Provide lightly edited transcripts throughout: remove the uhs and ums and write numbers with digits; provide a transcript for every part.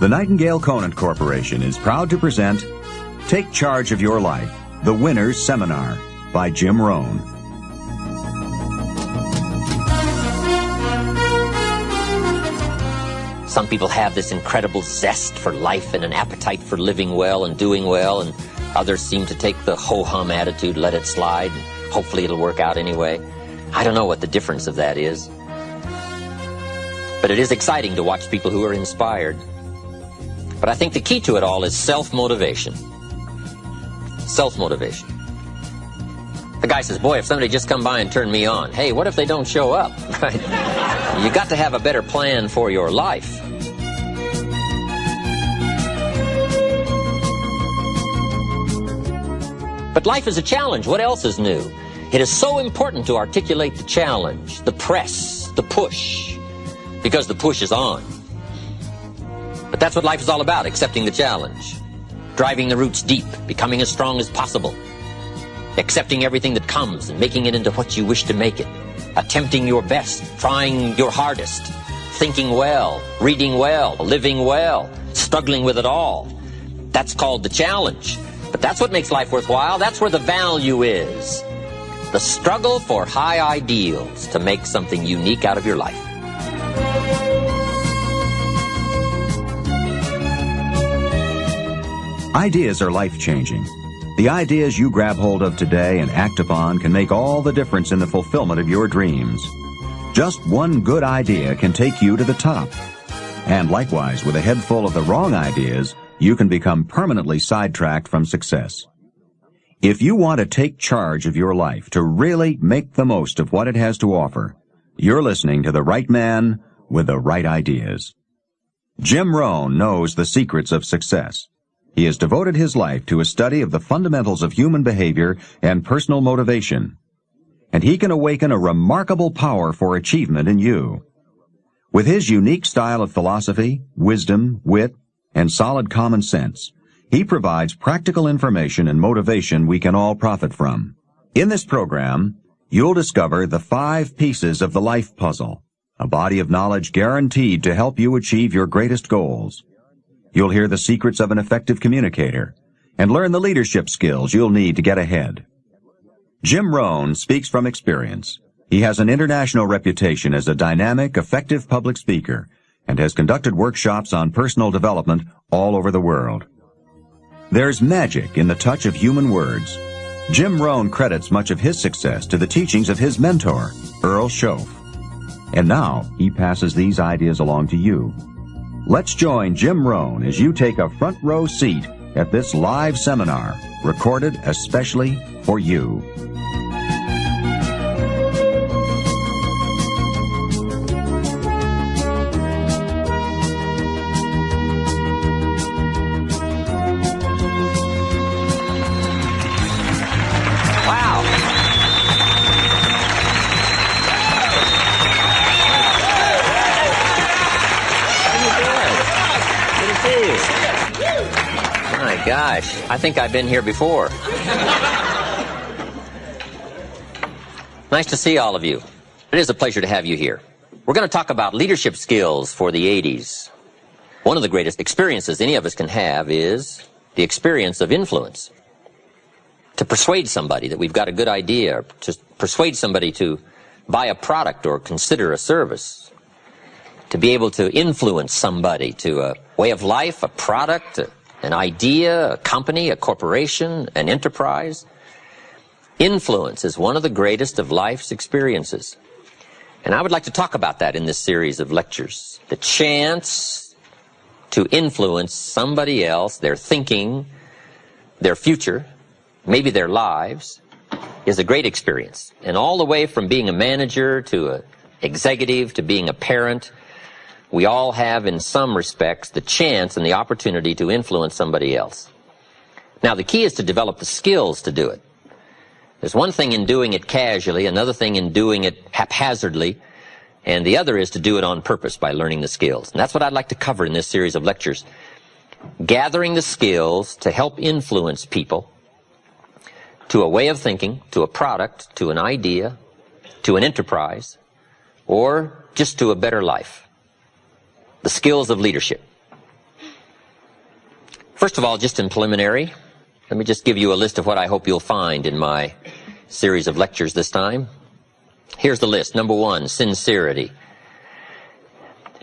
The Nightingale Conant Corporation is proud to present Take Charge of Your Life, The Winner's Seminar by Jim Rohn. Some people have this incredible zest for life and an appetite for living well and doing well, and others seem to take the ho-hum attitude, let it slide, and hopefully it'll work out anyway. I don't know what the difference of that is. But it is exciting to watch people who are inspired. But I think the key to it all is self-motivation. Self-motivation. The guy says, boy, if somebody just come by and turn me on, hey, what if they don't show up? Right? You got to have a better plan for your life. But life is a challenge. What else is new? It is so important to articulate the challenge, the press, the push, because the push is on. But that's what life is all about, accepting the challenge, driving the roots deep, becoming as strong as possible, accepting everything that comes and making it into what you wish to make it, attempting your best, trying your hardest, thinking well, reading well, living well, struggling with it all. That's called the challenge. But that's what makes life worthwhile. That's where the value is. The struggle for high ideals to make something unique out of your life. Ideas are life-changing. The ideas you grab hold of today and act upon can make all the difference in the fulfillment of your dreams. Just one good idea can take you to the top. And likewise, with a head full of the wrong ideas, you can become permanently sidetracked from success. If you want to take charge of your life, to really make the most of what it has to offer, you're listening to the right man with the right ideas. Jim Rohn knows the secrets of success. He has devoted his life to a study of the fundamentals of human behavior and personal motivation. And he can awaken a remarkable power for achievement in you. With his unique style of philosophy, wisdom, wit, and solid common sense, he provides practical information and motivation we can all profit from. In this program, you'll discover the 5 pieces of the life puzzle, a body of knowledge guaranteed to help you achieve your greatest goals. You'll hear the secrets of an effective communicator and learn the leadership skills you'll need to get ahead. Jim Rohn speaks from experience. He has an international reputation as a dynamic, effective public speaker and has conducted workshops on personal development all over the world. There's magic in the touch of human words. Jim Rohn credits much of his success to the teachings of his mentor, Earl Schoaf. And now he passes these ideas along to you. Let's join Jim Rohn as you take a front row seat at this live seminar, recorded especially for you. Gosh, I think I've been here before. Nice to see all of you. It is a pleasure to have you here. We're going to talk about leadership skills for the 80s. One of the greatest experiences any of us can have is the experience of influence. To persuade somebody that we've got a good idea, to persuade somebody to buy a product or consider a service, to be able to influence somebody to a way of life, a product, an idea, a company, a corporation, an enterprise. Influence is one of the greatest of life's experiences. And I would like to talk about that in this series of lectures. The chance to influence somebody else, their thinking, their future, maybe their lives, is a great experience. And all the way from being a manager to an executive to being a parent, we all have, in some respects, the chance and the opportunity to influence somebody else. Now, the key is to develop the skills to do it. There's one thing in doing it casually, another thing in doing it haphazardly, and the other is to do it on purpose by learning the skills. And that's what I'd like to cover in this series of lectures. Gathering the skills to help influence people to a way of thinking, to a product, to an idea, to an enterprise, or just to a better life. The skills of leadership. First of all, just in preliminary, let me just give you a list of what I hope you'll find in my series of lectures this time. Here's the list. Number one, sincerity.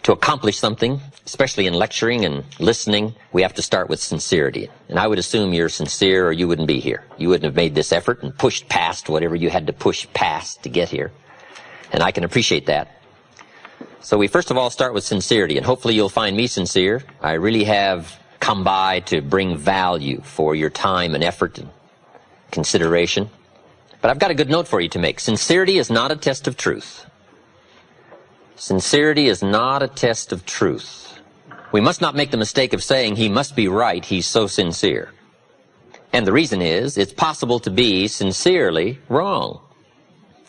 To accomplish something, especially in lecturing and listening, we have to start with sincerity. And I would assume you're sincere or you wouldn't be here. You wouldn't have made this effort and pushed past whatever you had to push past to get here. And I can appreciate that. So we first of all start with sincerity, and hopefully you'll find me sincere. I really have come by to bring value for your time and effort and consideration. But I've got a good note for you to make. Sincerity is not a test of truth. Sincerity is not a test of truth. We must not make the mistake of saying he must be right, he's so sincere. And the reason is, it's possible to be sincerely wrong.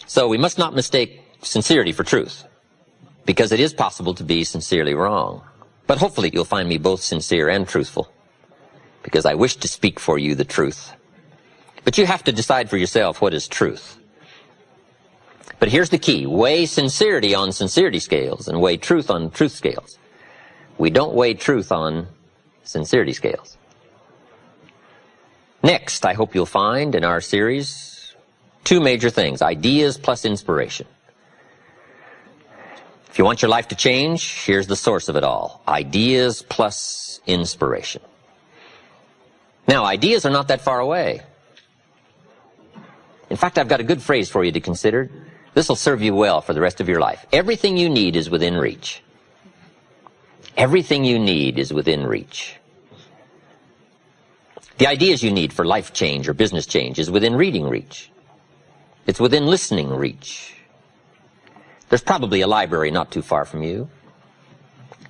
So we must not mistake sincerity for truth, because it is possible to be sincerely wrong. But hopefully you'll find me both sincere and truthful, because I wish to speak for you the truth. But you have to decide for yourself what is truth. But here's the key. Weigh sincerity on sincerity scales and weigh truth on truth scales. We don't weigh truth on sincerity scales. Next, I hope you'll find in our series two major things: ideas plus inspiration. If you want your life to change, here's the source of it all: ideas plus inspiration. Now, ideas are not that far away. In fact, I've got a good phrase for you to consider. This will serve you well for the rest of your life. Everything you need is within reach. Everything you need is within reach. The ideas you need for life change or business change is within reading reach. It's within listening reach. There's probably a library not too far from you.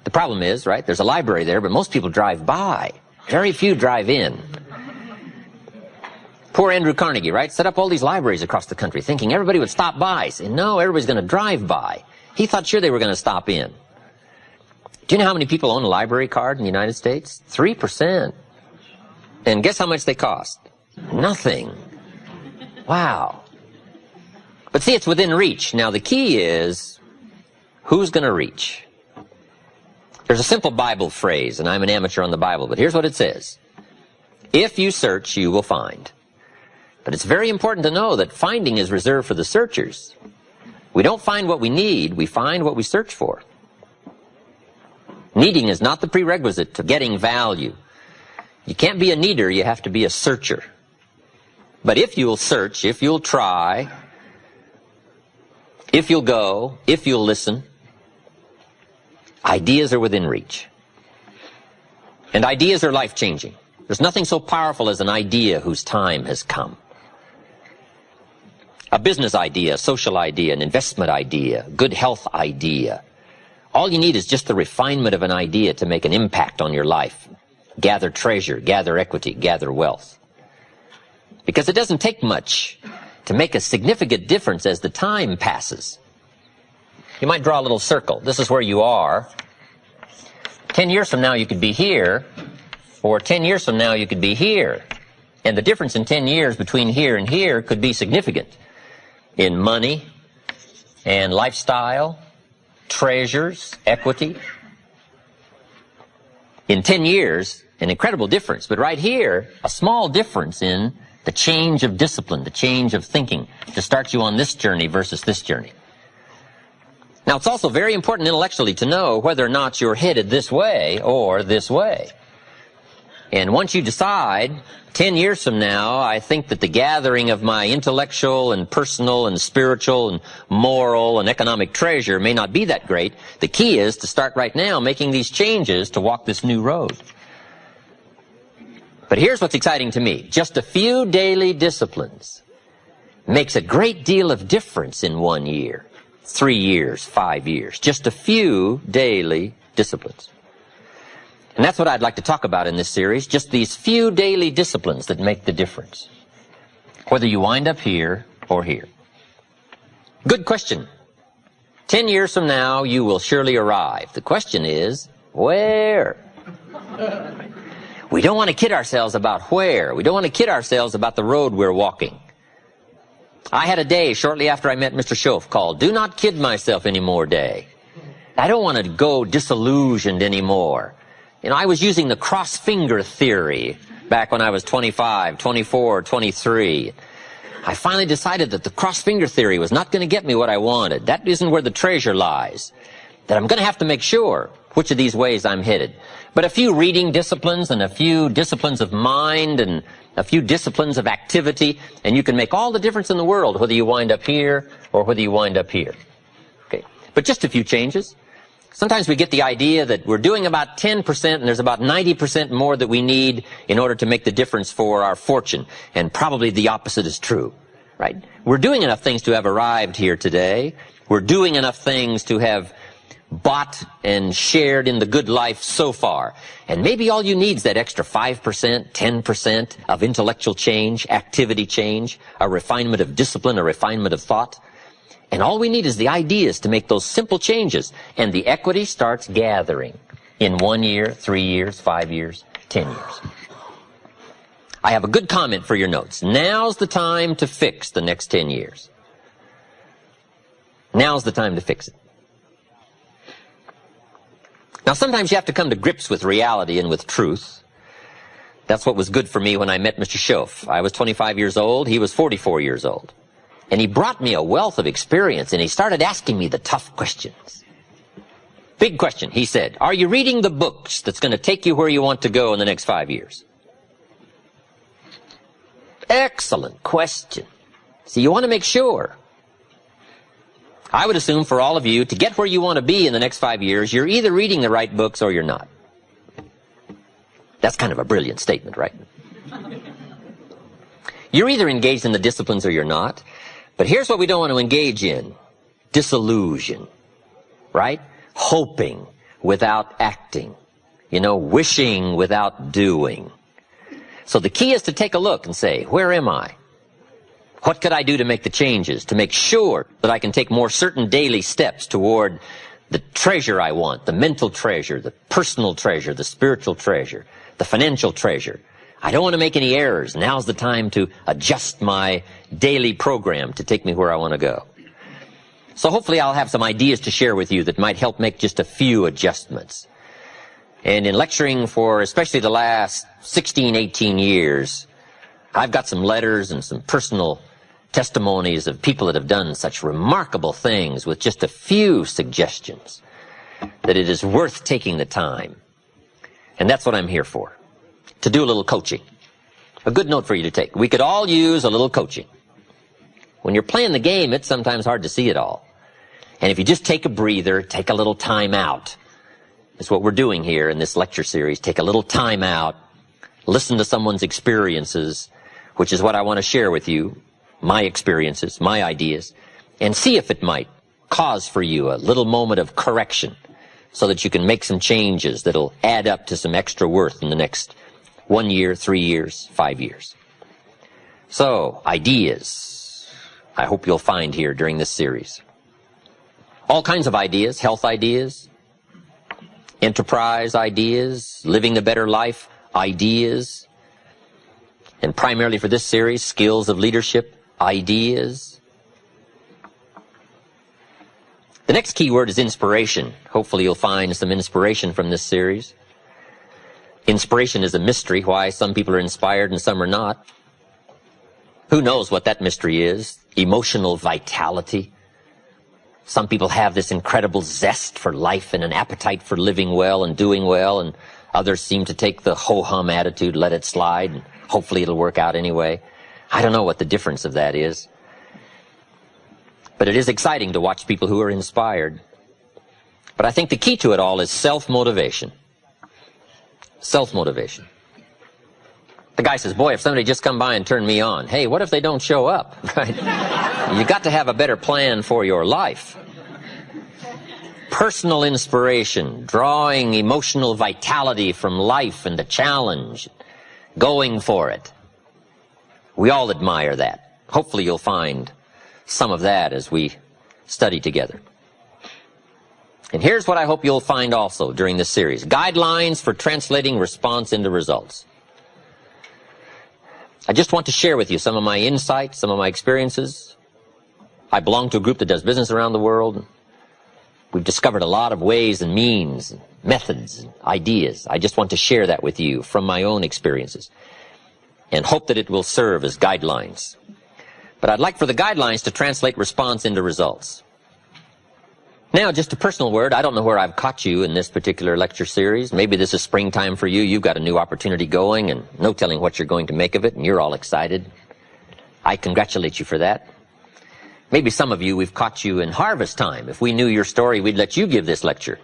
The problem is, right, there's a library there, but most people drive by. Very few drive in. Poor Andrew Carnegie, right, set up all these libraries across the country thinking everybody would stop by. Say, no, everybody's going to drive by. He thought sure they were going to stop in. Do you know how many people own a library card in the United States? 3%. And guess how much they cost? Nothing. Wow. But see, it's within reach. Now, the key is, who's going to reach? There's a simple Bible phrase, and I'm an amateur on the Bible, but here's what it says. If you search, you will find. But it's very important to know that finding is reserved for the searchers. We don't find what we need, we find what we search for. Needing is not the prerequisite to getting value. You can't be a needer, you have to be a searcher. But if you'll search, if you'll try, if you'll go, if you'll listen, ideas are within reach. And ideas are life-changing. There's nothing so powerful as an idea whose time has come. A business idea, a social idea, an investment idea, good health idea. All you need is just the refinement of an idea to make an impact on your life. Gather treasure, gather equity, gather wealth. Because it doesn't take much to make a significant difference as the time passes. You might draw a little circle. This is where you are. 10 years from now you could be here, or 10 years from now you could be here. And the difference in 10 years between here and here could be significant in money and lifestyle, treasures, equity. In 10 years, an incredible difference, but right here, a small difference in the change of discipline, the change of thinking to start you on this journey versus this journey. Now, it's also very important intellectually to know whether or not you're headed this way or this way. And once you decide, 10 years from now, I think that the gathering of my intellectual and personal and spiritual and moral and economic treasure may not be that great. The key is to start right now making these changes to walk this new road. But here's what's exciting to me. Just a few daily disciplines makes a great deal of difference in 1 year, 3 years, 5 years. Just a few daily disciplines. And that's what I'd like to talk about in this series, just these few daily disciplines that make the difference, whether you wind up here or here. Good question. 10 years from now, you will surely arrive. The question is, where? We don't want to kid ourselves about where. We don't want to kid ourselves about the road we're walking. I had a day shortly after I met Mr. Schoaf called, "Do not kid myself anymore" day. I don't want to go disillusioned anymore. You know, I was using the cross-finger theory back when I was 25, 24, 23. I finally decided that the cross-finger theory was not going to get me what I wanted. That isn't where the treasure lies. That I'm going to have to make sure which of these ways I'm headed. But a few reading disciplines and a few disciplines of mind and a few disciplines of activity, and you can make all the difference in the world whether you wind up here or whether you wind up here. Okay. But just a few changes. Sometimes we get the idea that we're doing about 10% and there's about 90% more that we need in order to make the difference for our fortune. And probably the opposite is true, right? We're doing enough things to have arrived here today. We're doing enough things to have bought and shared in the good life so far. And maybe all you need is that extra 5%, 10% of intellectual change, activity change, a refinement of discipline, a refinement of thought. And all we need is the ideas to make those simple changes. And the equity starts gathering in 1 year, 3 years, 5 years, 10 years. I have a good comment for your notes. Now's the time to fix the next 10 years. Now's the time to fix it. Now, sometimes you have to come to grips with reality and with truth. That's what was good for me when I met Mr. Schoaf. I was 25 years old. He was 44 years old. And he brought me a wealth of experience, and he started asking me the tough questions. Big question, he said. Are you reading the books that's going to take you where you want to go in the next 5 years? Excellent question. So you want to make sure. I would assume for all of you, to get where you want to be in the next 5 years, you're either reading the right books or you're not. That's kind of a brilliant statement, right? You're either engaged in the disciplines or you're not. But here's what we don't want to engage in. Disillusion, right? Hoping without acting. You know, wishing without doing. So the key is to take a look and say, where am I? What could I do to make the changes, to make sure that I can take more certain daily steps toward the treasure I want, the mental treasure, the personal treasure, the spiritual treasure, the financial treasure. I don't want to make any errors. Now's the time to adjust my daily program to take me where I want to go. So hopefully I'll have some ideas to share with you that might help make just a few adjustments. And in lecturing for especially the last 16, 18 years, I've got some letters and some personal testimonies of people that have done such remarkable things with just a few suggestions that it is worth taking the time. And that's what I'm here for. To do a little coaching. A good note for you to take. We could all use a little coaching. When you're playing the game, it's sometimes hard to see it all. And if you just take a breather, take a little time out. That's what we're doing here in this lecture series. Take a little time out. Listen to someone's experiences, which is what I want to share with you. My experiences, my ideas. And see if it might cause for you a little moment of correction so that you can make some changes that'll add up to some extra worth in the next 1 year, 3 years, 5 years. So, ideas, I hope you'll find here during this series. All kinds of ideas, health ideas, enterprise ideas, living a better life ideas, and primarily for this series, skills of leadership ideas. The next key word is inspiration. Hopefully you'll find some inspiration from this series. Inspiration is a mystery, why some people are inspired and some are not. Who knows what that mystery is? Emotional vitality. Some people have this incredible zest for life and an appetite for living well and doing well, and others seem to take the ho-hum attitude, let it slide, and hopefully it'll work out anyway. I don't know what the difference of that is. But it is exciting to watch people who are inspired. But I think the key to it all is self-motivation. Self-motivation. The guy says, boy, if somebody just come by and turn me on, hey, what if they don't show up? Right? You got to have a better plan for your life. Personal inspiration, drawing emotional vitality from life and the challenge, going for it. We all admire that. Hopefully you'll find some of that as we study together. And here's what I hope you'll find also during this series. Guidelines for translating response into results. I just want to share with you some of my insights, some of my experiences. I belong to a group that does business around the world. We've discovered a lot of ways and means, and methods, and ideas. I just want to share that with you from my own experiences and hope that it will serve as guidelines. But I'd like for the guidelines to translate response into results. Now, just a personal word. I don't know where I've caught you in this particular lecture series. Maybe this is springtime for you. You've got a new opportunity going and no telling what you're going to make of it, and you're all excited. I congratulate you for that. Maybe some of you, we've caught you in harvest time. If we knew your story, we'd let you give this lecture.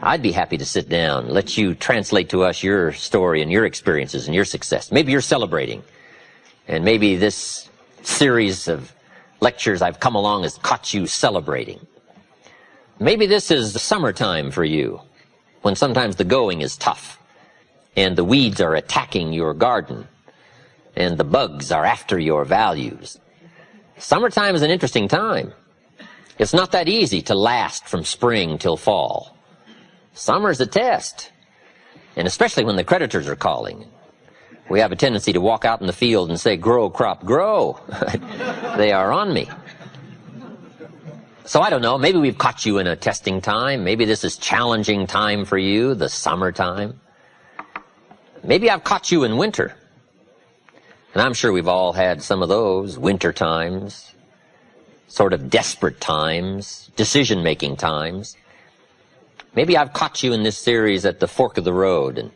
I'd be happy to sit down, let you translate to us your story and your experiences and your success. Maybe you're celebrating, and maybe this series of lectures I've come along has caught you celebrating. Maybe this is the summertime for you, when sometimes the going is tough, and the weeds are attacking your garden, and the bugs are after your values. Summertime is an interesting time. It's not that easy to last from spring till fall. Summer's a test, and especially when the creditors are calling. We have a tendency to walk out in the field and say, "Grow, crop, grow." They are on me. So I don't know, maybe we've caught you in a testing time. Maybe this is challenging time for you, the summertime. Maybe I've caught you in winter. And I'm sure we've all had some of those winter times, sort of desperate times, decision-making times. Maybe I've caught you in this series at the fork of the road, and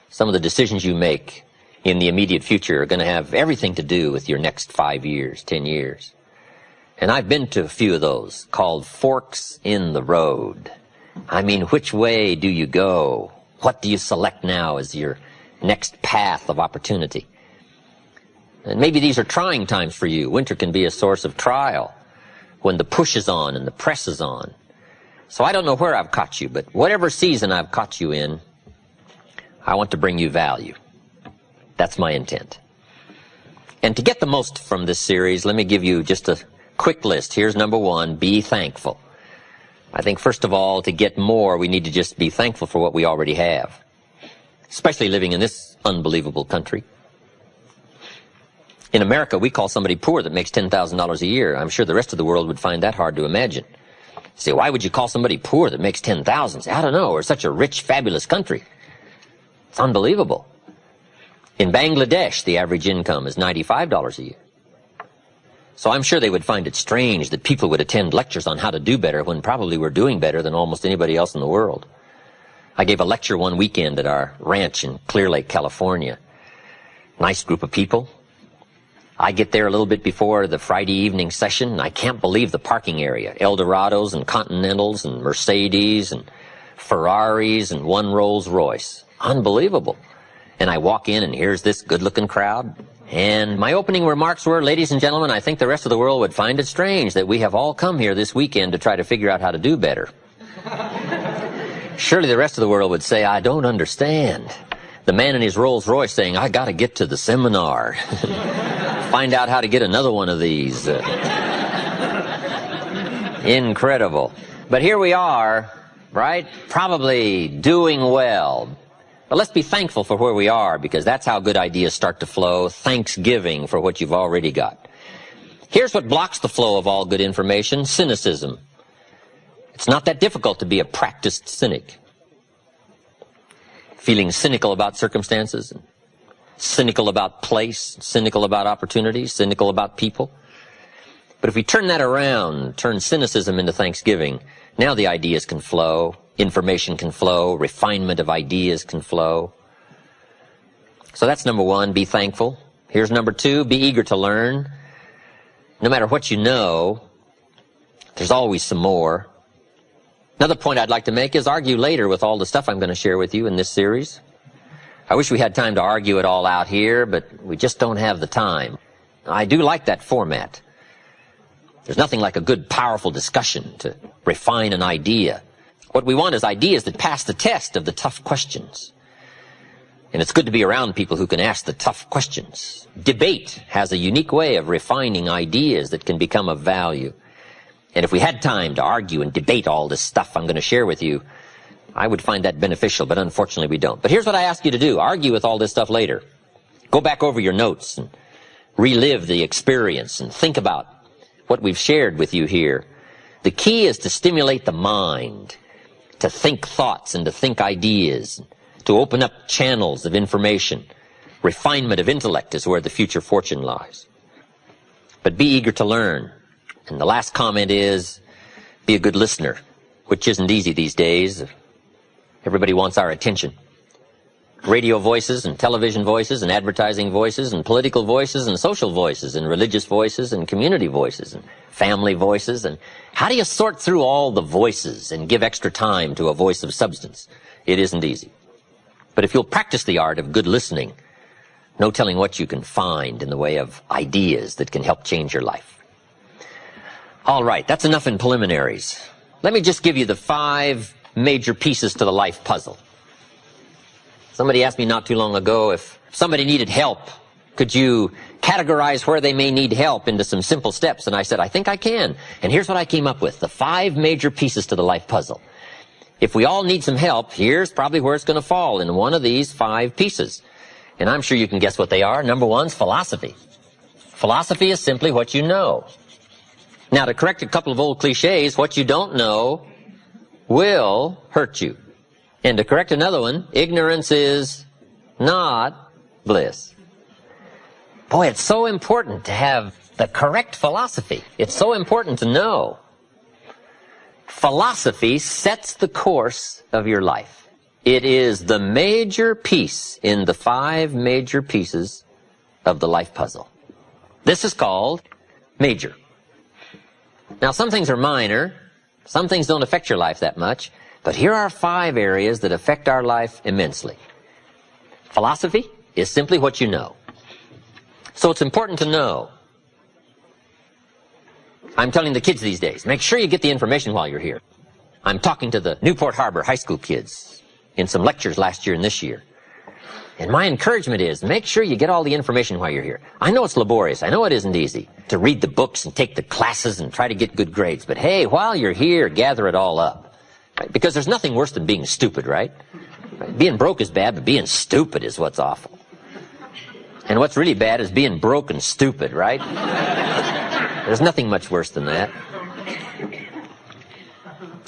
some of the decisions you make in the immediate future are going to have everything to do with your next 5 years, 10 years. And I've been to a few of those called forks in the road. I mean, which way do you go? What do you select now as your next path of opportunity? And maybe these are trying times for you. Winter can be a source of trial when the push is on and the press is on. So I don't know where I've caught you, but whatever season I've caught you in, I want to bring you value. That's my intent. And to get the most from this series, let me give you just a quick list. Here's number one, be thankful. I think first of all, to get more, we need to just be thankful for what we already have, especially living in this unbelievable country. In America, we call somebody poor that makes $10,000 a year. I'm sure the rest of the world would find that hard to imagine. Say, why would you call somebody poor that makes $10,000? I don't know. We're such a rich, fabulous country. It's unbelievable. In Bangladesh, the average income is $95 a year. So I'm sure they would find it strange that people would attend lectures on how to do better when probably we're doing better than almost anybody else in the world. I gave a lecture one weekend at our ranch in Clear Lake, California. Nice group of people. I get there a little bit before the Friday evening session, and I can't believe the parking area. Eldorados and Continentals and Mercedes and Ferraris and one Rolls Royce. Unbelievable. And I walk in, and here's this good-looking crowd. And my opening remarks were, ladies and gentlemen, I think the rest of the world would find it strange that we have all come here this weekend to try to figure out how to do better. Surely the rest of the world would say, I don't understand. The man in his Rolls Royce saying, I got to get to the seminar. Find out how to get another one of these. Incredible. But here we are, right? Probably doing well. But let's be thankful for where we are, because that's how good ideas start to flow. Thanksgiving for what you've already got. Here's what blocks the flow of all good information: cynicism. It's not that difficult to be a practiced cynic. Feeling cynical about circumstances, cynical about place, cynical about opportunities, cynical about people. But if we turn that around, turn cynicism into thanksgiving, now the ideas can flow, information can flow, refinement of ideas can flow. So that's number one, be thankful. Here's number two, be eager to learn. No matter what you know, there's always some more. Another point I'd like to make is argue later with all the stuff I'm going to share with you in this series. I wish we had time to argue it all out here, but we just don't have the time. I do like that format. There's nothing like a good, powerful discussion to refine an idea. What we want is ideas that pass the test of the tough questions. And it's good to be around people who can ask the tough questions. Debate has a unique way of refining ideas that can become of value. And if we had time to argue and debate all this stuff I'm going to share with you, I would find that beneficial, but unfortunately we don't. But here's what I ask you to do. Argue with all this stuff later. Go back over your notes and relive the experience and think about what we've shared with you here. The key is to stimulate the mind, to think thoughts and to think ideas, to open up channels of information. Refinement of intellect is where the future fortune lies. But be eager to learn. And the last comment is, be a good listener, which isn't easy these days. Everybody wants our attention. Radio voices and television voices and advertising voices and political voices and social voices and religious voices and community voices and family voices. And how do you sort through all the voices and give extra time to a voice of substance? It isn't easy. But if you'll practice the art of good listening, no telling what you can find in the way of ideas that can help change your life. All right, that's enough in preliminaries. Let me just give you the 5 major pieces to the life puzzle. Somebody asked me not too long ago if somebody needed help, could you categorize where they may need help into some simple steps? And I said, I think I can. And here's what I came up with, the 5 major pieces to the life puzzle. If we all need some help, here's probably where it's going to fall, in one of these 5 pieces. And I'm sure you can guess what they are. Number 1's philosophy. Philosophy is simply what you know. Now, to correct a couple of old cliches, what you don't know will hurt you. And to correct another one, ignorance is not bliss. Boy, it's so important to have the correct philosophy. It's so important to know. Philosophy sets the course of your life. It is the major piece in the 5 major pieces of the life puzzle. This is called major. Now, some things are minor. Some things don't affect your life that much. But here are 5 areas that affect our life immensely. Philosophy is simply what you know. So it's important to know. I'm telling the kids these days, make sure you get the information while you're here. I'm talking to the Newport Harbor high school kids in some lectures last year and this year. And my encouragement is, make sure you get all the information while you're here. I know it's laborious. I know it isn't easy to read the books and take the classes and try to get good grades. But hey, while you're here, gather it all up. Right? Because there's nothing worse than being stupid, right? Being broke is bad, but being stupid is what's awful. And what's really bad is being broke and stupid, right? There's nothing much worse than that.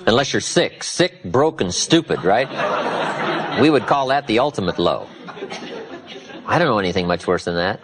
Unless you're sick, broke, and stupid, right? We would call that the ultimate low. I don't know anything much worse than that.